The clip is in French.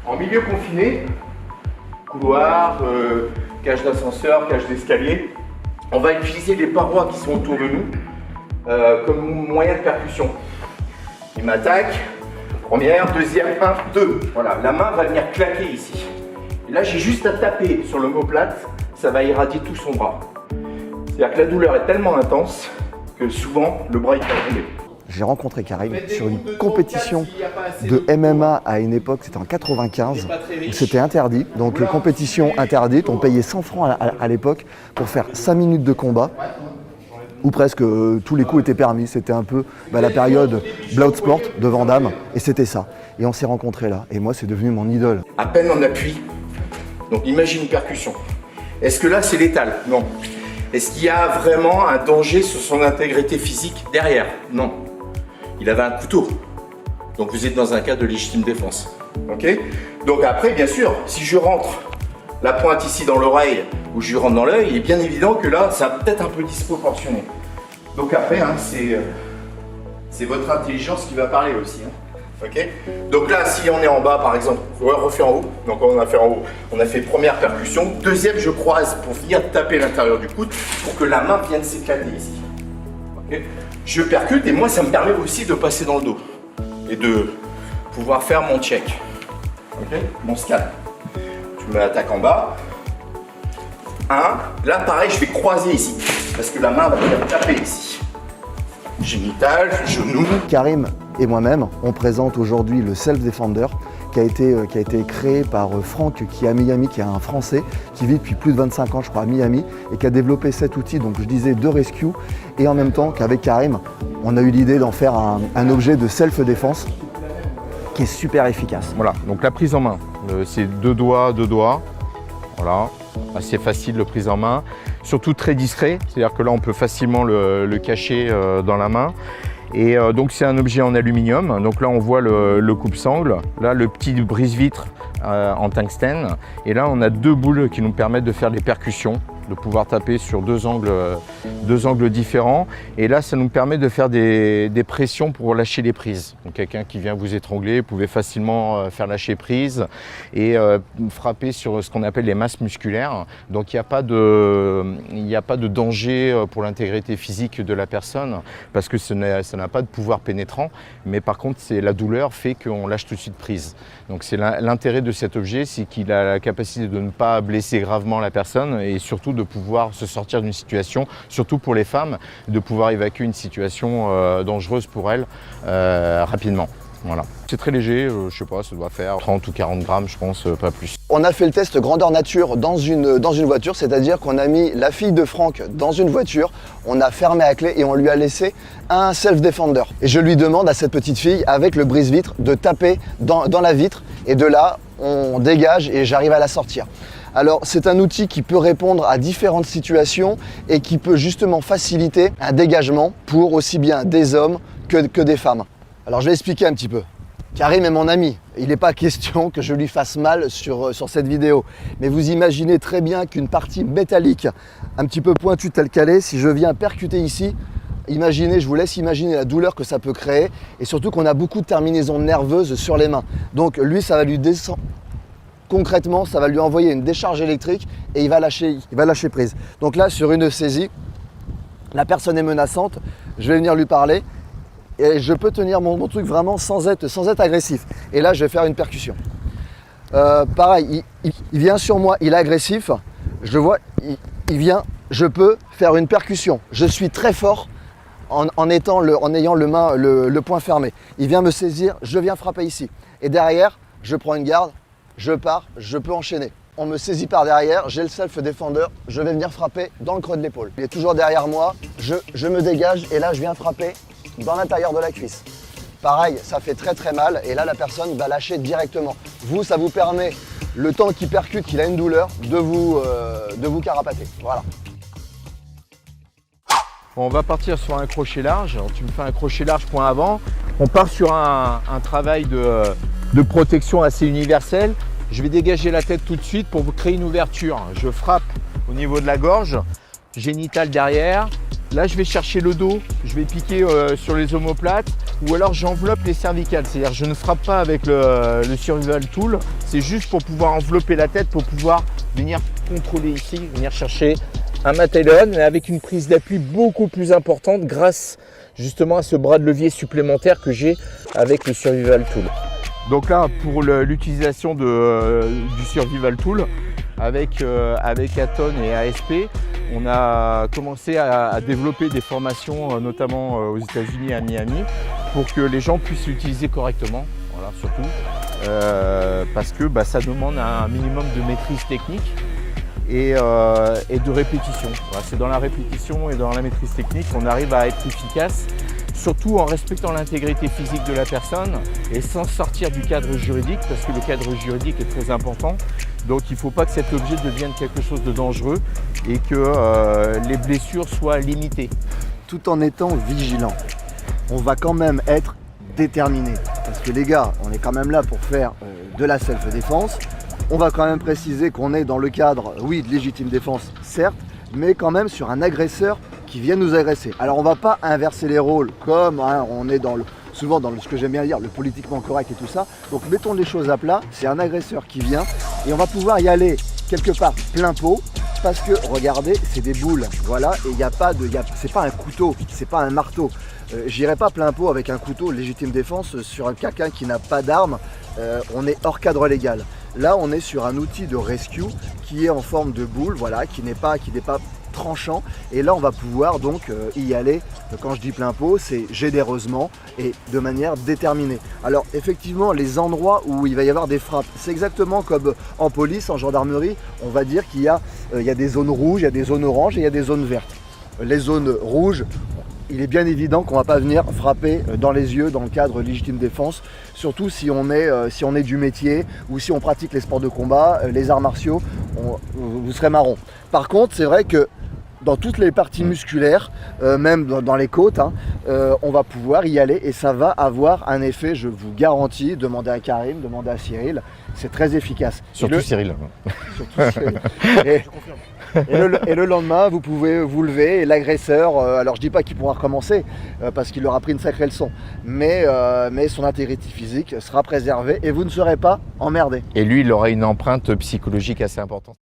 En milieu confiné, couloir, cage d'ascenseur, cage d'escalier, on va utiliser les parois qui sont autour de nous comme moyen de percussion. Il m'attaque, première, deuxième, 1, 2. Voilà, la main va venir claquer ici. Et là, j'ai juste à taper sur l'omoplate, ça va irradier tout son bras. C'est-à-dire que la douleur est tellement intense que souvent, le bras il va tomber. J'ai rencontré Karim sur une compétition de MMA à une époque, c'était en 95, où c'était interdit. Donc compétition interdite, on payait 100 francs à l'époque pour faire 5 minutes de combat, où presque tous les coups étaient permis. C'était un peu la période Bloodsport de Van Damme, et c'était ça. Et on s'est rencontrés là, et moi c'est devenu mon idole. À peine en appui, donc imagine une percussion. Est-ce que là c'est létal? Non. Est-ce qu'il y a vraiment un danger sur son intégrité physique derrière? Non. Il avait un couteau. Donc vous êtes dans un cas de légitime défense. Ok? Donc après, bien sûr, si je rentre la pointe ici dans l'oreille ou je lui rentre dans l'œil, il est bien évident que là, ça va peut-être un peu disproportionné. Donc après, c'est votre intelligence qui va parler aussi. Ok? Donc là, si on est en bas, par exemple, on refait en haut. Donc on a fait en haut, on a fait première percussion. Deuxième, je croise pour venir taper l'intérieur du coude pour que la main vienne s'éclater ici. Ok? Je percute et moi, ça me permet aussi de passer dans le dos et de pouvoir faire mon check. Ok? Mon scan. Tu me l'attaques en bas. 1. Là, pareil, je vais croiser ici parce que la main va venir taper ici. Génital, genou. Karim et moi-même, on présente aujourd'hui le Self Defender qui a été créé par Franck qui est à Miami, qui est un Français qui vit depuis plus de 25 ans je crois à Miami et qui a développé cet outil, donc je disais de rescue, et en même temps qu'avec Karim, on a eu l'idée d'en faire un objet de self-défense qui est super efficace. Voilà, donc la prise en main, c'est deux doigts, voilà, assez facile de prise en main, surtout très discret, c'est-à-dire que là on peut facilement le cacher dans la main. Et donc c'est un objet en aluminium, donc là on voit le coupe-sangle, là le petit brise-vitre en tungstène, et là on a deux boules qui nous permettent de faire des percussions, de pouvoir taper sur deux angles différents, et là ça nous permet de faire des pressions pour lâcher les prises. Donc quelqu'un qui vient vous étrangler, vous pouvez facilement faire lâcher prise et frapper sur ce qu'on appelle les masses musculaires. Donc il n'y a pas de danger pour l'intégrité physique de la personne parce que ça n'a pas de pouvoir pénétrant, mais par contre la douleur fait qu'on lâche tout de suite prise. Donc c'est l'intérêt de cet objet, c'est qu'il a la capacité de ne pas blesser gravement la personne et surtout de pouvoir se sortir d'une situation, surtout pour les femmes, de pouvoir évacuer une situation dangereuse pour elles rapidement. Voilà. C'est très léger, je sais pas, ça doit faire 30 ou 40 grammes, je pense, pas plus. On a fait le test grandeur nature dans une voiture, c'est-à-dire qu'on a mis la fille de Franck dans une voiture, on a fermé à clé et on lui a laissé un self-defender. Et je lui demande à cette petite fille, avec le brise-vitre, de taper dans la vitre, et de là, on dégage et j'arrive à la sortir. Alors c'est un outil qui peut répondre à différentes situations et qui peut justement faciliter un dégagement pour aussi bien des hommes que des femmes. Alors je vais expliquer un petit peu. Karim est mon ami, il n'est pas question que je lui fasse mal sur cette vidéo. Mais vous imaginez très bien qu'une partie métallique un petit peu pointue telle qu'elle est, si je viens percuter ici, imaginez, je vous laisse imaginer la douleur que ça peut créer et surtout qu'on a beaucoup de terminaisons nerveuses sur les mains. Donc lui, ça va lui descendre. Concrètement, ça va lui envoyer une décharge électrique et il va lâcher prise. Donc là, sur une saisie, la personne est menaçante, je vais venir lui parler et je peux tenir mon truc vraiment sans être agressif. Et là, je vais faire une percussion. Pareil, il vient sur moi, il est agressif, je vois, il vient, je peux faire une percussion. Je suis très fort en ayant le poing fermé. Il vient me saisir, je viens frapper ici. Et derrière, je prends une garde. Je pars, je peux enchaîner. On me saisit par derrière, j'ai le self-defender, je vais venir frapper dans le creux de l'épaule. Il est toujours derrière moi, je me dégage et là je viens frapper dans l'intérieur de la cuisse. Pareil, ça fait très très mal et là la personne va lâcher directement. Vous, ça vous permet, le temps qu'il percute, qu'il a une douleur, de vous carapater. Voilà. On va partir sur un crochet large. Alors, tu me fais un crochet large point avant. On part sur un travail de protection assez universel. Je vais dégager la tête tout de suite pour vous créer une ouverture. Je frappe au niveau de la gorge, génitale derrière. Là, je vais chercher le dos, je vais piquer sur les omoplates ou alors j'enveloppe les cervicales. C'est-à-dire je ne frappe pas avec le survival tool, C'est juste pour pouvoir envelopper la tête, pour pouvoir venir contrôler ici, venir chercher un mat-aileron, mais avec une prise d'appui beaucoup plus importante grâce justement à ce bras de levier supplémentaire que j'ai avec le Survival Tool. Donc là, pour l'utilisation du Survival Tool, avec Aton et ASP, on a commencé à développer des formations, notamment aux États-Unis, à Miami, pour que les gens puissent l'utiliser correctement, voilà, surtout, parce que ça demande un minimum de maîtrise technique et de répétition. Voilà, c'est dans la répétition et dans la maîtrise technique qu'on arrive à être efficace, surtout en respectant l'intégrité physique de la personne et sans sortir du cadre juridique, parce que le cadre juridique est très important. Donc il ne faut pas que cet objet devienne quelque chose de dangereux et que les blessures soient limitées. Tout en étant vigilant, on va quand même être déterminé. Parce que les gars, on est quand même là pour faire de la self-défense. On va quand même préciser qu'on est dans le cadre, oui, de légitime défense, certes, mais quand même sur un agresseur qui vient nous agresser. Alors on ne va pas inverser les rôles comme on est souvent dans ce que j'aime bien dire, le politiquement correct et tout ça. Donc mettons les choses à plat, c'est un agresseur qui vient et on va pouvoir y aller quelque part plein pot parce que regardez, c'est des boules, voilà, et c'est pas un couteau, c'est pas un marteau. J'irai pas plein pot avec un couteau légitime défense sur quelqu'un qui n'a pas d'arme, on est hors cadre légal. Là on est sur un outil de rescue qui est en forme de boule, voilà, qui n'est pas tranchant, et là on va pouvoir donc y aller, quand je dis plein pot, c'est généreusement et de manière déterminée. Alors effectivement, les endroits où il va y avoir des frappes, c'est exactement comme en police, en gendarmerie, on va dire qu'il y a des zones rouges, il y a des zones oranges et il y a des zones vertes. Les zones rouges, il est bien évident qu'on ne va pas venir frapper dans les yeux dans le cadre légitime défense, surtout si on est du métier ou si on pratique les sports de combat, les arts martiaux, vous serez marron. Par contre, c'est vrai que dans toutes les parties musculaires, même dans les côtes, on va pouvoir y aller et ça va avoir un effet, je vous garantis. Demandez à Karim, demandez à Cyril, c'est très efficace. Surtout Cyril. Surtout Cyril. Et le lendemain, vous pouvez vous lever et l'agresseur, alors je dis pas qu'il pourra recommencer parce qu'il aura pris une sacrée leçon, mais son intégrité physique sera préservée et vous ne serez pas emmerdé. Et lui, il aura une empreinte psychologique assez importante.